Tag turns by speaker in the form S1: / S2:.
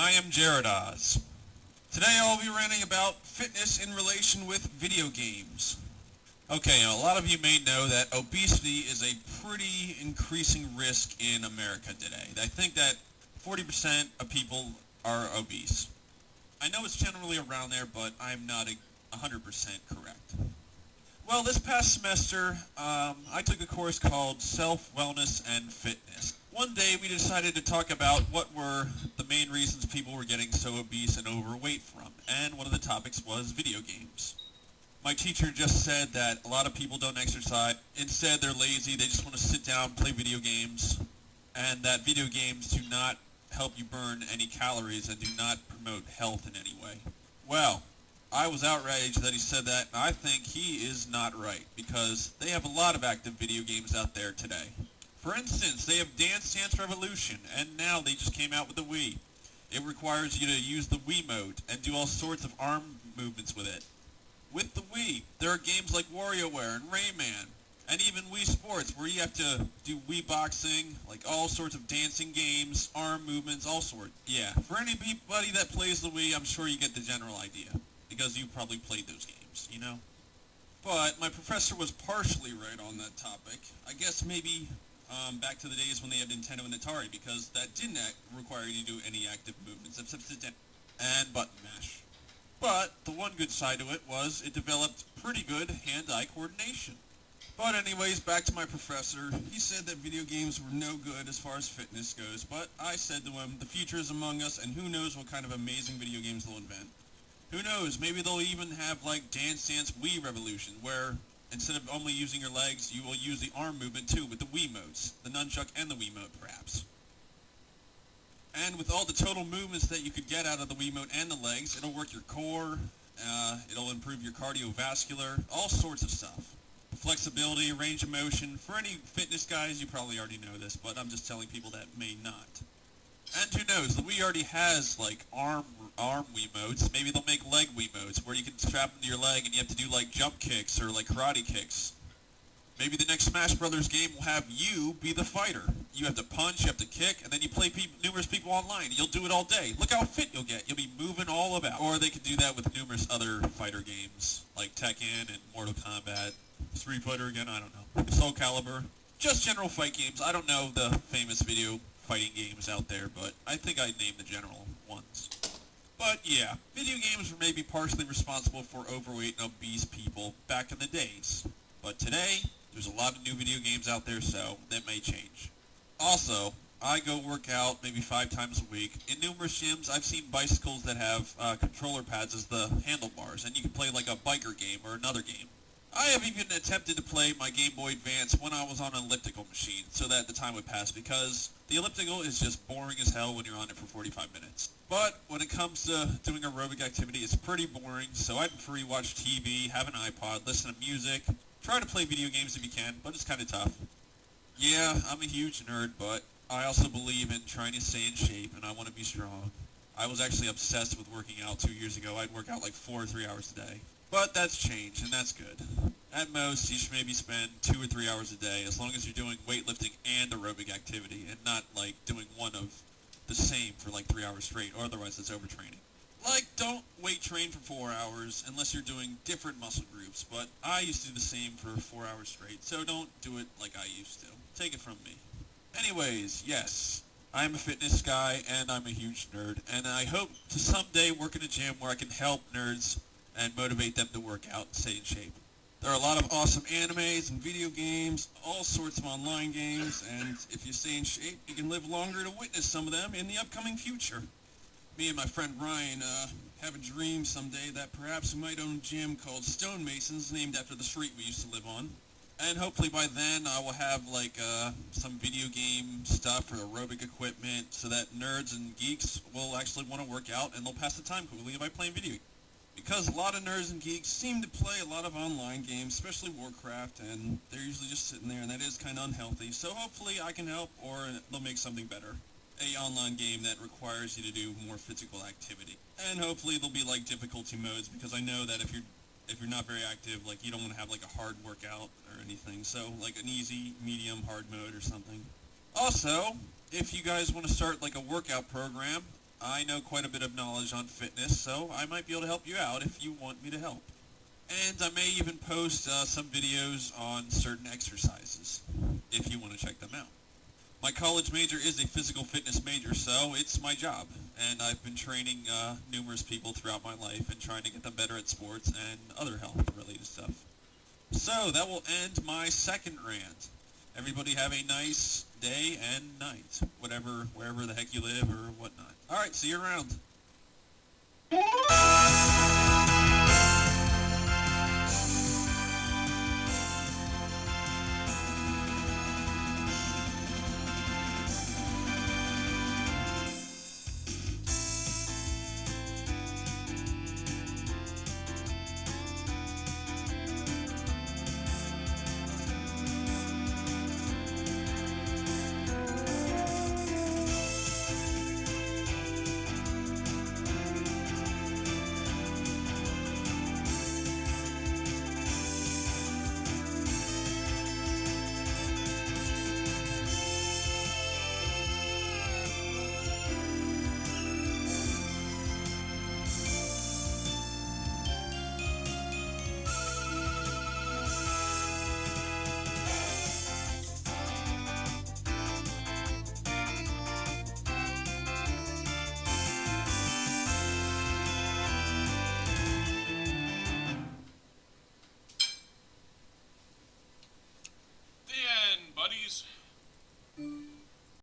S1: I am Jared Oz. Today I'll be ranting about fitness in relation with video games. Okay, now a lot of you may know that obesity is a pretty increasing risk in America today. I think that 40% of people are obese. I know it's generally around there, but I'm not 100% correct. Well, this past semester, I took a course called Self-Wellness and Fitness. One day we decided to talk about what were the main reasons people were getting so obese and overweight from, and one of the topics was video games. My teacher just said that a lot of people don't exercise. Instead, they're lazy, they just want to sit down, play video games, and that video games do not help you burn any calories and do not promote health in any way. Well, I was outraged that he said that, and I think he is not right, because they have a lot of active video games out there today. For instance, they have Dance Dance Revolution, and now they just came out with the Wii. It requires you to use the Wiimote and do all sorts of arm movements with it. With the Wii, there are games like WarioWare and Rayman, and even Wii Sports, where you have to do Wii boxing, like all sorts of dancing games, arm movements, all sorts. Yeah, for anybody that plays the Wii, I'm sure you get the general idea, because you probably played those games, you know? But my professor was partially right on that topic. I guess maybe back to the days when they had Nintendo and Atari, because that didn't require you to do any active movements except sit down and button mash. But the one good side to it was it developed pretty good hand-eye coordination. But anyways, back to my professor. He said that video games were no good as far as fitness goes, but I said to him, the future is among us, and who knows what kind of amazing video games they'll invent. Who knows, maybe they'll even have like Dance Dance Wii Revolution, where instead of only using your legs, you will use the arm movement too with the Wiimotes, the nunchuck and the Wiimote perhaps. And with all the total movements that you could get out of the Wiimote and the legs, it'll work your core, it'll improve your cardiovascular, all sorts of stuff. Flexibility, range of motion. For any fitness guys, you probably already know this, but I'm just telling people that may not. And who knows, the Wii already has like arm Wiimotes. Maybe they'll make leg Wiimotes where you can strap them to your leg and you have to do like jump kicks or like karate kicks. Maybe the next Smash Brothers game will have you be the fighter. You have to punch, you have to kick, and then you play numerous people online. You'll do it all day. Look how fit you'll get. You'll be moving all about. Or they could do that with numerous other fighter games like Tekken and Mortal Kombat, Street Fighter again, I don't know, Soul Calibur. Just general fight games. I don't know the famous video fighting games out there, but I think I'd name the general ones. But yeah, video games were maybe partially responsible for overweight and obese people back in the days. But today, there's a lot of new video games out there, so that may change. Also, I go work out maybe 5 times a week. In numerous gyms, I've seen bicycles that have controller pads as the handlebars, and you can play like a biker game or another game. I have even attempted to play my Game Boy Advance when I was on an elliptical machine, so that the time would pass, because the elliptical is just boring as hell when you're on it for 45 minutes. But when it comes to doing aerobic activity, it's pretty boring, so I'd prefer you watch TV, have an iPod, listen to music, try to play video games if you can, but it's kind of tough. Yeah, I'm a huge nerd, but I also believe in trying to stay in shape, and I want to be strong. I was actually obsessed with working out 2 years ago. I'd work out like 4 or 3 hours a day. But that's changed, and that's good. At most, you should maybe spend 2 or 3 hours a day, as long as you're doing weightlifting and aerobic activity, and not like doing one of the same for like 3 hours straight, or otherwise it's overtraining. Like, don't weight train for 4 hours unless you're doing different muscle groups, but I used to do the same for 4 hours straight, so don't do it like I used to. Take it from me. Anyways, yes, I'm a fitness guy, and I'm a huge nerd, and I hope to someday work in a gym where I can help nerds and motivate them to work out and stay in shape. There are a lot of awesome animes and video games, all sorts of online games, and if you stay in shape, you can live longer to witness some of them in the upcoming future. Me and my friend Ryan have a dream someday that perhaps we might own a gym called Stonemasons, named after the street we used to live on. And hopefully by then I will have like some video game stuff or aerobic equipment so that nerds and geeks will actually want to work out and they'll pass the time quickly by playing video games. Because a lot of nerds and geeks seem to play a lot of online games, especially Warcraft, and they're usually just sitting there, and that is kind of unhealthy. So hopefully I can help, or they'll make something better. A online game that requires you to do more physical activity. And hopefully there'll be like difficulty modes, because I know that if you're not very active, like you don't want to have like a hard workout or anything. So like an easy, medium, hard mode or something. Also, if you guys want to start like a workout program, I know quite a bit of knowledge on fitness, so I might be able to help you out if you want me to help. And I may even post some videos on certain exercises, if you want to check them out. My college major is a physical fitness major, so it's my job. And I've been training numerous people throughout my life and trying to get them better at sports and other health-related stuff. So that will end my second rant. Everybody have a nice day and night, wherever the heck you live or whatnot. All right, see you around.